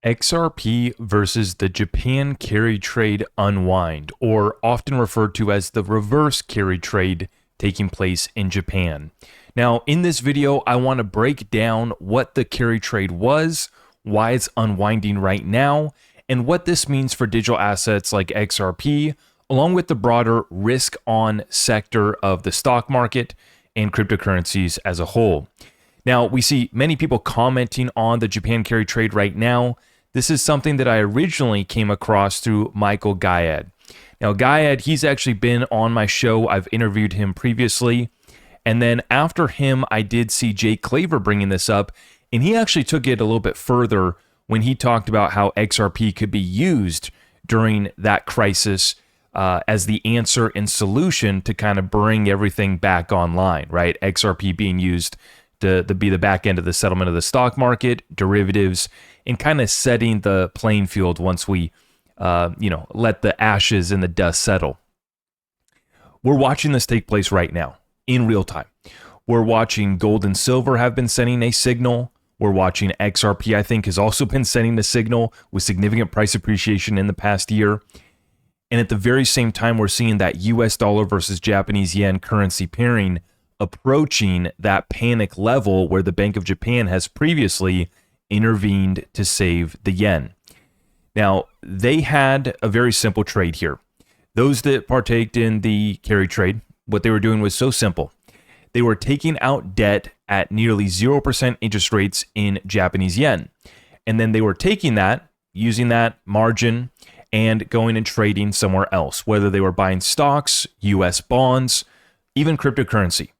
XRP versus the Japan carry trade unwind, or often referred to as the reverse carry trade taking place in Japan. Now, in this video, I want to break down what the carry trade was, why it's unwinding right now, and what this means for digital assets like XRP, along with the broader risk-on sector of the stock market and cryptocurrencies as a whole. Now, we see many people commenting on the Japan carry trade right now. This is something that I originally came across through Michael Gayed. Now, Gayed, he's actually been on my show. I've interviewed him previously. And then after him, I did see Jay Claver bringing this up. And he actually took it a little bit further when he talked about how XRP could be used during that crisis as the answer and solution to kind of bring everything back online, right? XRP being used to be the back end of the settlement of the stock market, derivatives, and kind of setting the playing field once we, let the ashes and the dust settle. We're watching this take place right now in real time. We're watching gold and silver have been sending a signal. We're watching XRP, I think, has also been sending a signal with significant price appreciation in the past year. And at the very same time, we're seeing that US dollar versus Japanese yen currency pairing approaching that panic level where the Bank of Japan has previously intervened to save the yen. Now, they had a very simple trade here. Those that partaked in the carry trade, what they were doing was so simple. They were taking out debt at nearly 0% interest rates in Japanese yen. And then they were taking that, using that margin, and going and trading somewhere else, whether they were buying stocks, US bonds, even cryptocurrency.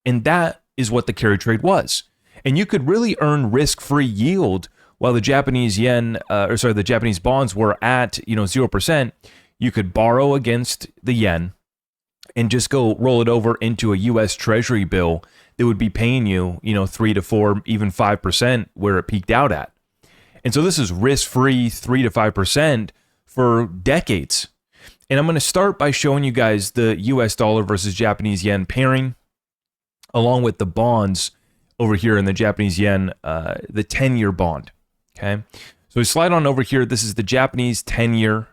And that is what the carry trade was. And you could really earn risk-free yield while the Japanese the Japanese bonds were at 0%. You could borrow against the yen and just go roll it over into a US Treasury bill that would be paying you, 3 to 4, even 5% where it peaked out at. And so this is risk-free 3 to 5% for decades. And I'm going to start by showing you guys the US dollar versus Japanese yen pairing, along with the bonds over here in the Japanese yen, the 10-year bond, okay? So we slide on over here. This is the Japanese 10-year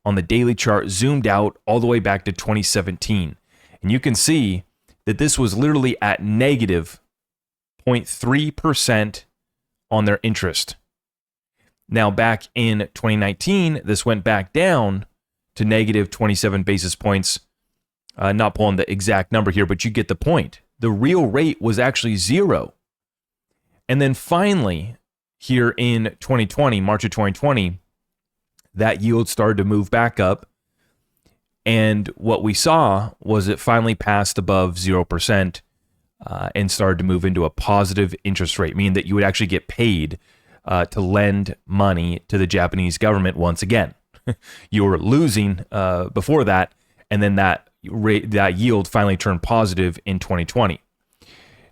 on the daily chart, zoomed out all the way back to 2017. And you can see that this was literally at negative 0.3% on their interest. Now, back in 2019, this went back down to negative 27 basis points. Not pulling the exact number here, but you get the point. The real rate was actually 0. And then finally, here in 2020, March of 2020, that yield started to move back up. And what we saw was it finally passed above 0% and started to move into a positive interest rate, meaning that you would actually get paid to lend money to the Japanese government once again. You were losing before that, and then that yield finally turned positive in 2020.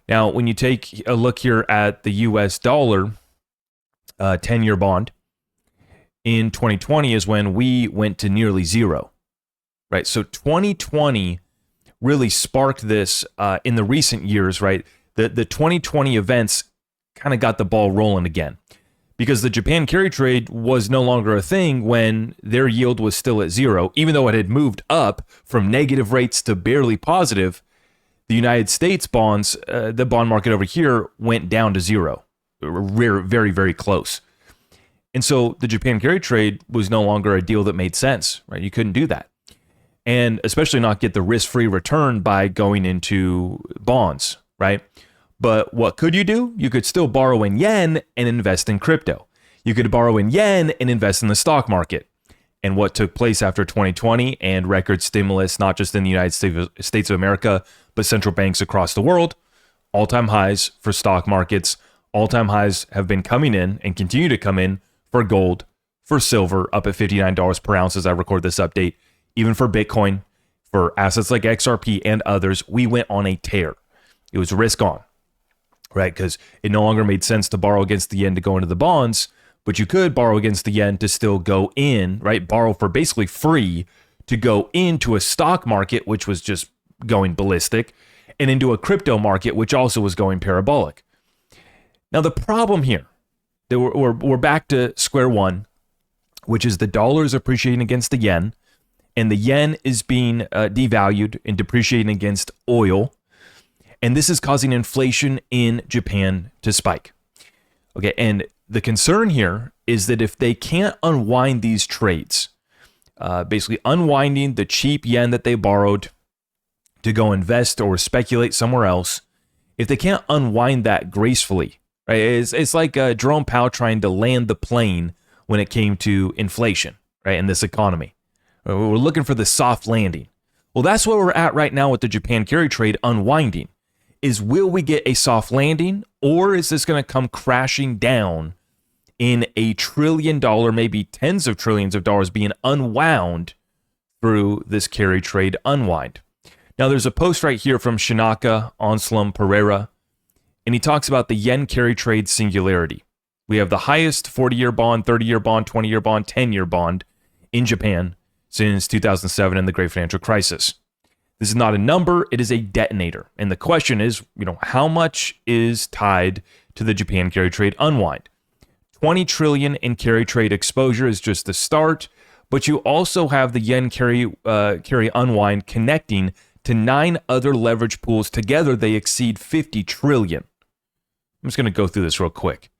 Now, when you take a look here at the US dollar 10-year bond, in 2020 is when we went to nearly 0, right? So 2020 really sparked this in the recent years, right? The 2020 events kind of got the ball rolling again, because the Japan carry trade was no longer a thing when their yield was still at 0, even though it had moved up from negative rates to barely positive. The United States bonds, the bond market over here, went down to 0, very, very close. And so the Japan carry trade was no longer a deal that made sense, right? You couldn't do that. And especially not get the risk-free return by going into bonds, right? But what could you do? You could still borrow in yen and invest in crypto. You could borrow in yen and invest in the stock market. And what took place after 2020 and record stimulus, not just in the United States of America, but central banks across the world, all-time highs for stock markets, all-time highs have been coming in and continue to come in for gold, for silver, up at $59 per ounce as I record this update, even for Bitcoin, for assets like XRP and others. We went on a tear. It was risk on, right? Because it no longer made sense to borrow against the yen to go into the bonds, but you could borrow against the yen to still go in, right? Borrow for basically free to go into a stock market, which was just going ballistic, and into a crypto market, which also was going parabolic. Now, the problem here we're back to square one, which is the dollar is appreciating against the yen, and the yen is being devalued and depreciating against oil. And this is causing inflation in Japan to spike. Okay, and the concern here is that if they can't unwind these trades, basically unwinding the cheap yen that they borrowed to go invest or speculate somewhere else, if they can't unwind that gracefully, right? It's like Jerome Powell trying to land the plane when it came to inflation, right, in this economy. We're looking for the soft landing. Well, that's where we're at right now with the Japan carry trade unwinding. Is will we get a soft landing, or is this going to come crashing down in $1 trillion, maybe tens of trillions of dollars being unwound through this carry trade unwind? Now, there's a post right here from Shinaka Anselm Pereira, and he talks about the yen carry trade singularity. We have the highest 40-year bond, 30-year bond, 20-year bond, 10-year bond in Japan since 2007 and the Great Financial Crisis. This is not a number, it is a detonator. And the question is, how much is tied to the Japan carry trade unwind? 20 trillion in carry trade exposure is just the start, but you also have the yen carry unwind connecting to 9 other leverage pools. Together, they exceed 50 trillion. I'm just going to go through this real quick.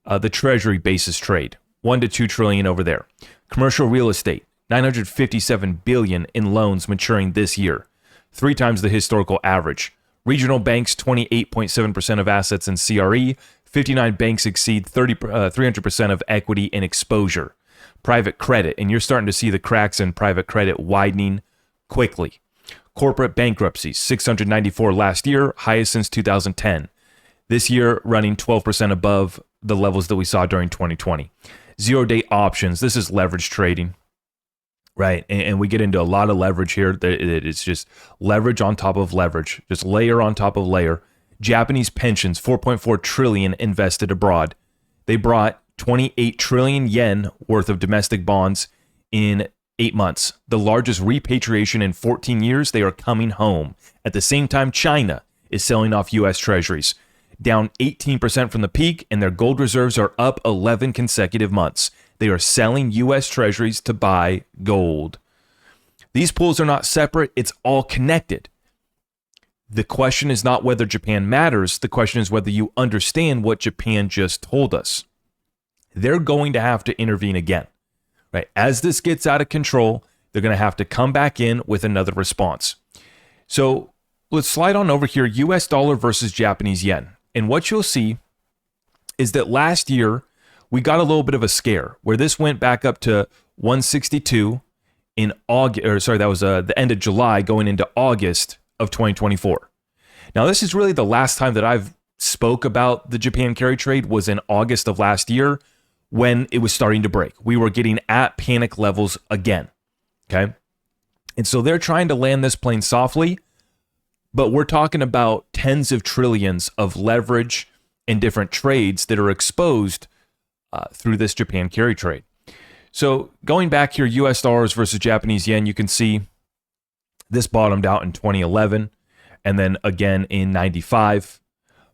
The Treasury basis trade, 1 to 2 trillion over there. Commercial real estate, 957 billion in loans maturing this year, 3 times the historical average. Regional banks, 28.7% of assets in CRE. 59 banks exceed 300% of equity in exposure. Private credit, and you're starting to see the cracks in private credit widening quickly. Corporate bankruptcies, 694 last year, highest since 2010. This year, running 12% above the levels that we saw during 2020. Zero-day options, this is leverage trading. Right, and we get into a lot of leverage here. It's just leverage on top of leverage, just layer on top of layer. Japanese pensions, 4.4 trillion invested abroad. They brought 28 trillion yen worth of domestic bonds in 8 months. The largest repatriation in 14 years. They are coming home. At the same time, China is selling off U.S. treasuries, down 18% from the peak, and their gold reserves are up 11 consecutive months. They are selling U.S. treasuries to buy gold. These pools are not separate. It's all connected. The question is not whether Japan matters. The question is whether you understand what Japan just told us. They're going to have to intervene again. Right? As this gets out of control, they're going to have to come back in with another response. So let's slide on over here, U.S. dollar versus Japanese yen. And what you'll see is that last year, we got a little bit of a scare where this went back up to 162 in August, or sorry, that was the end of July going into August of 2024. Now, this is really the last time that I've spoke about the Japan carry trade was in August of last year when it was starting to break. We were getting at panic levels again, okay? And so they're trying to land this plane softly, but we're talking about tens of trillions of leverage and different trades that are exposed through this Japan carry trade. So going back here, US dollars versus Japanese yen, you can see this bottomed out in 2011 and then again in 95.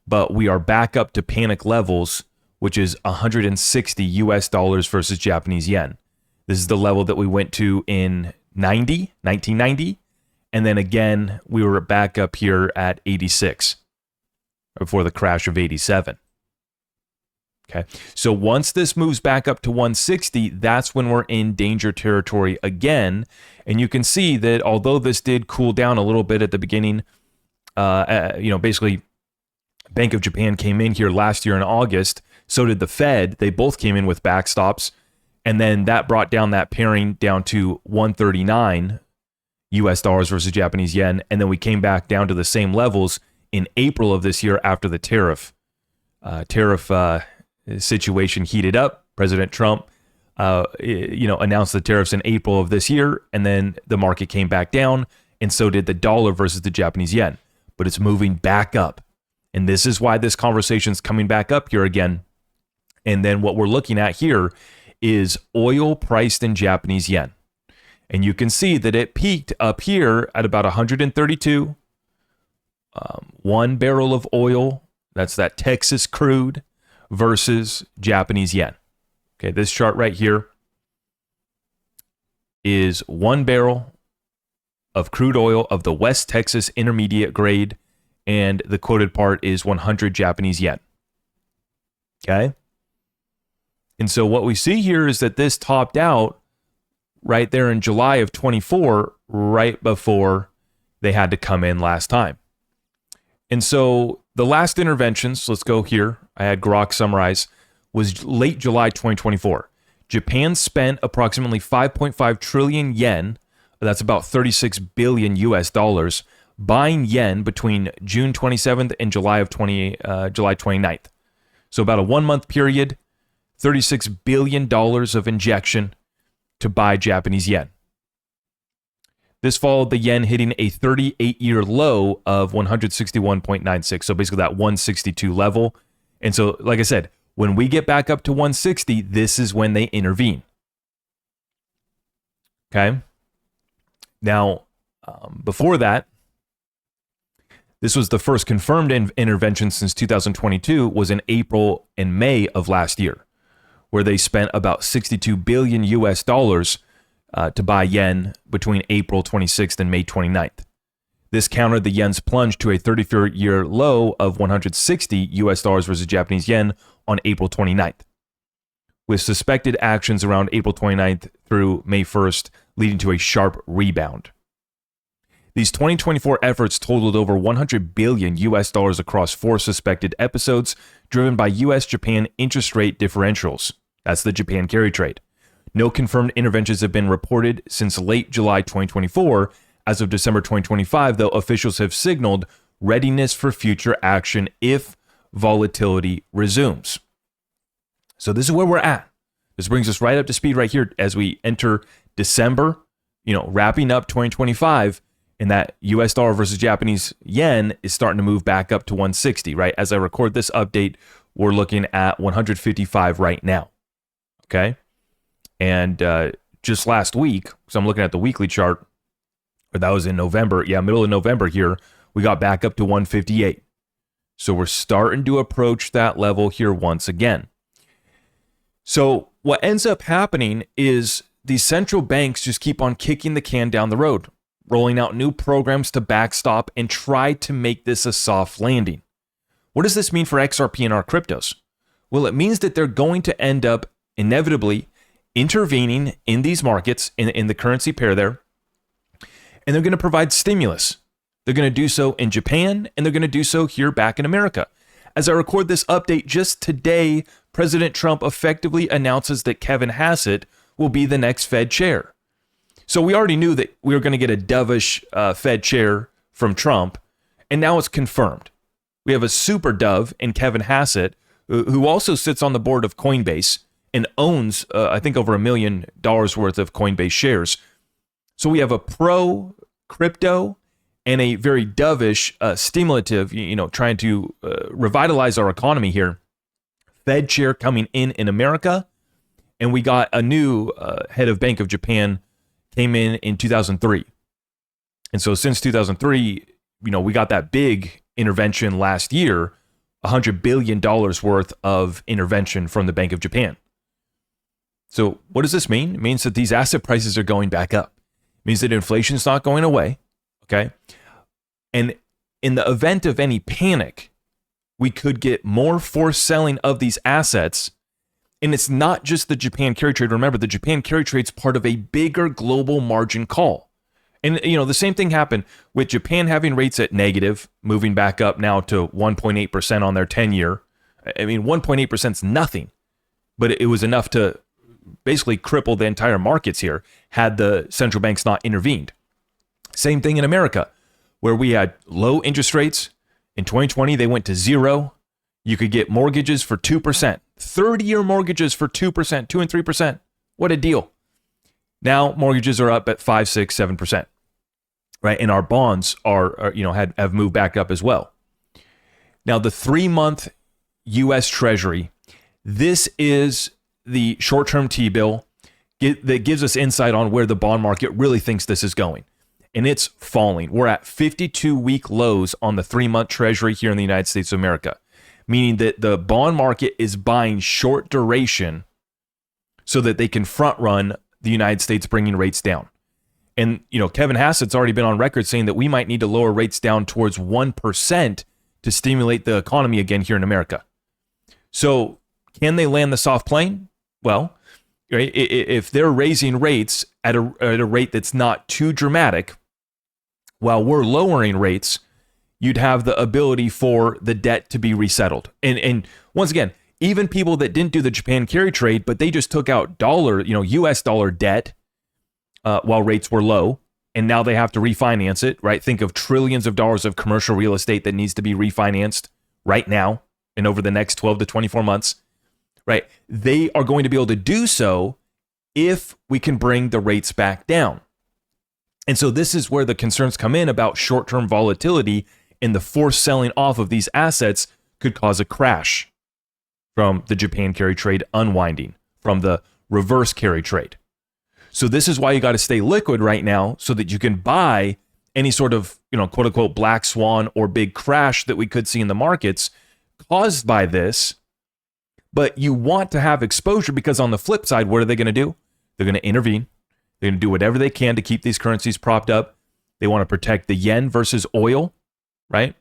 But we are back up to panic levels, which is 160 US dollars versus Japanese yen. This is the level that we went to in 1990. And then again, we were back up here at 86 before the crash of 87. Okay, so once this moves back up to 160, that's when we're in danger territory again. And you can see that although this did cool down a little bit at the beginning, basically Bank of Japan came in here last year in August. So did the Fed. They both came in with backstops. And then that brought down that pairing down to 139 US dollars versus Japanese yen. And then we came back down to the same levels in April of this year after the tariff situation heated up. President Trump, announced the tariffs in April of this year, and then the market came back down, and so did the dollar versus the Japanese yen. But it's moving back up, and this is why this conversation's coming back up here again. And then what we're looking at here is oil priced in Japanese yen, and you can see that it peaked up here at about 132. 1 barrel of oil, that's that Texas crude, versus Japanese yen. Okay, this chart right here is 1 barrel of crude oil of the West Texas intermediate grade, and the quoted part is 100 Japanese yen. Okay? And so what we see here is that this topped out right there in July of 24, right before they had to come in last time. And so the last interventions, let's go here, I had Grok summarize, was late July 2024. Japan spent approximately 5.5 trillion yen, that's about 36 billion US dollars, buying yen between June 27th and July 29th. So about a 1 month period, $36 billion of injection to buy Japanese yen. This followed the yen hitting a 38-year low of 161.96. So basically that 162 level. And so, like I said, when we get back up to 160, this is when they intervene. Okay. Now, before that, this was the first confirmed intervention since 2022, was in April and May of last year, where they spent about 62 billion US dollars to buy yen between April 26th and May 29th. This countered the yen's plunge to a 34-year low of 160 US dollars versus Japanese yen on April 29th, with suspected actions around April 29th through May 1st leading to a sharp rebound. These 2024 efforts totaled over 100 billion US dollars across 4 suspected episodes driven by US-Japan interest rate differentials. That's the Japan carry trade. No confirmed interventions have been reported since late July 2024. As of December 2025, though, officials have signaled readiness for future action if volatility resumes. So this is where we're at. This brings us right up to speed right here as we enter December, wrapping up 2025, and that US dollar versus Japanese yen is starting to move back up to 160, right? As I record this update, we're looking at 155 right now. Okay? And just last week, so I'm looking at the weekly chart, or that was in November, middle of November here, we got back up to 158. So we're starting to approach that level here once again. So what ends up happening is these central banks just keep on kicking the can down the road, rolling out new programs to backstop and try to make this a soft landing. What does this mean for XRP and our cryptos? Well, it means that they're going to end up inevitably intervening in these markets, in the currency pair there, and they're going to provide stimulus. They're going to do so in Japan, and they're going to do so here back in America. As I record this update just today, President Trump effectively announces that Kevin Hassett will be the next Fed chair. So we already knew that we were going to get a dovish Fed chair from Trump, and now it's confirmed. We have a super dove in Kevin Hassett, who also sits on the board of Coinbase and owns, I think, over $1 million worth of Coinbase shares. So we have a pro-crypto and a very dovish, stimulative, trying to revitalize our economy here, Fed chair coming in America. And we got a new head of Bank of Japan, came in 2003. And so since 2003, we got that big intervention last year, $100 billion worth of intervention from the Bank of Japan. So what does this mean? It means that these asset prices are going back up. It means that inflation's not going away, okay? And in the event of any panic, we could get more forced selling of these assets. And it's not just the Japan carry trade. Remember, the Japan carry trade is part of a bigger global margin call. And, the same thing happened with Japan having rates at negative, moving back up now to 1.8% on their 10-year. I mean, 1.8% is nothing, but it was enough to basically cripple the entire markets here had the central banks not intervened. Same thing in America, where we had low interest rates. In 2020, they went to 0. You could get mortgages for 2%, 30-year mortgages for 2%, 2 and 3%. What a deal. Now mortgages are up at 5, 6, 7%, right? And our bonds have moved back up as well. Now the 3-month U.S. Treasury, this is the short-term T-bill that gives us insight on where the bond market really thinks this is going. And it's falling. We're at 52-week lows on the 3-month Treasury here in the United States of America, meaning that the bond market is buying short duration so that they can front run the United States bringing rates down. And, Kevin Hassett's already been on record saying that we might need to lower rates down towards 1% to stimulate the economy again here in America. So can they land the soft plane? Well, right, if they're raising rates at a rate that's not too dramatic, while we're lowering rates, you'd have the ability for the debt to be resettled. And once again, even people that didn't do the Japan carry trade, but they just took out US dollar debt while rates were low, and now they have to refinance it, right? Think of trillions of dollars of commercial real estate that needs to be refinanced right now and over the next 12 to 24 months, right? They are going to be able to do so if we can bring the rates back down. And so this is where the concerns come in about short-term volatility, and the forced selling off of these assets could cause a crash from the Japan carry trade unwinding, from the reverse carry trade. So this is why you got to stay liquid right now so that you can buy any sort of, quote unquote, black swan or big crash that we could see in the markets caused by this. But you want to have exposure because on the flip side, what are they going to do? They're going to intervene. They're going to do whatever they can to keep these currencies propped up. They want to protect the yen versus oil, right?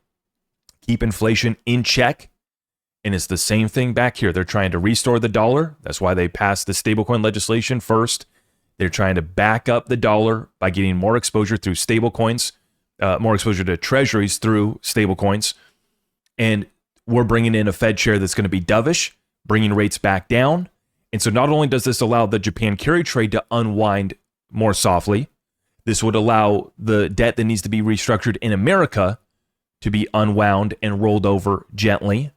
Keep inflation in check. And it's the same thing back here. They're trying to restore the dollar. That's why they passed the stablecoin legislation first. They're trying to back up the dollar by getting more exposure through stablecoins, more exposure to treasuries through stablecoins. And we're bringing in a Fed chair that's going to be dovish, bringing rates back down. And so not only does this allow the Japan carry trade to unwind more softly, this would allow the debt that needs to be restructured in America to be unwound and rolled over gently.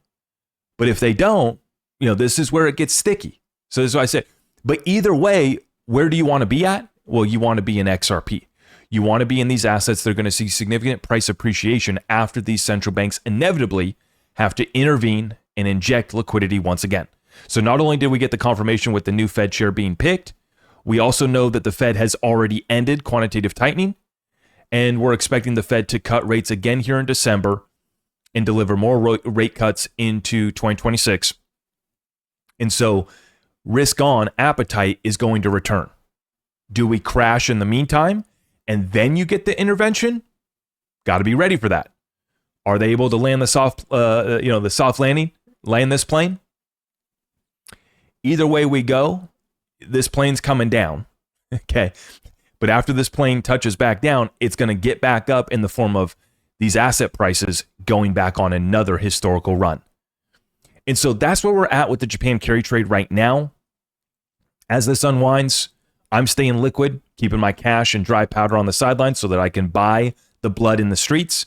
But if they don't, this is where it gets sticky. So this is why I say, but either way, where do you want to be at? Well, you want to be in XRP. You want to be in these assets that are going to see significant price appreciation after these central banks inevitably have to intervene and inject liquidity once again. So not only did we get the confirmation with the new Fed chair being picked, we also know that the Fed has already ended quantitative tightening, and we're expecting the Fed to cut rates again here in December and deliver more rate cuts into 2026. And so risk on appetite is going to return. Do we crash in the meantime and then you get the intervention? Got to be ready for that. Are they able to land the soft landing, land this plane? Either way we go, this plane's coming down. Okay. But after this plane touches back down, it's going to get back up in the form of these asset prices going back on another historical run. And so that's where we're at with the Japan carry trade right now. As this unwinds, I'm staying liquid, keeping my cash and dry powder on the sidelines so that I can buy the blood in the streets.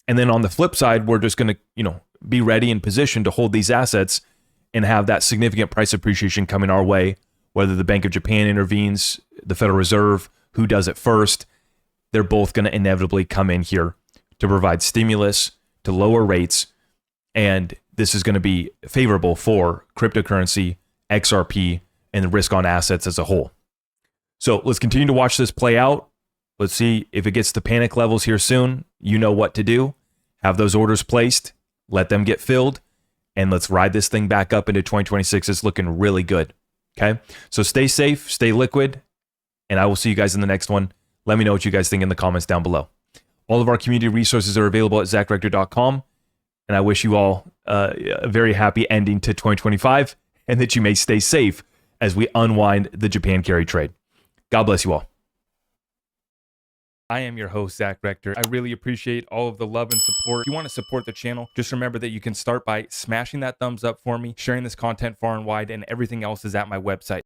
And then on the flip side, we're just going to, be ready and positioned to hold these assets and have that significant price appreciation coming our way, whether the Bank of Japan intervenes, the Federal Reserve, who does it first. They're both going to inevitably come in here to provide stimulus, to lower rates, and this is going to be favorable for cryptocurrency, XRP, and the risk on assets as a whole. So let's continue to watch this play out. Let's see if it gets to panic levels here soon. You know what to do. Have those orders placed, let them get filled, and let's ride this thing back up into 2026. It's looking really good. Okay. So stay safe, stay liquid, and I will see you guys in the next one. Let me know what you guys think in the comments down below. All of our community resources are available at zachrector.com. And I wish you all a very happy ending to 2025 and that you may stay safe as we unwind the Japan carry trade. God bless you all. I am your host, Zach Rector. I really appreciate all of the love and support. If you want to support the channel, just remember that you can start by smashing that thumbs up for me, sharing this content far and wide, and everything else is at my website.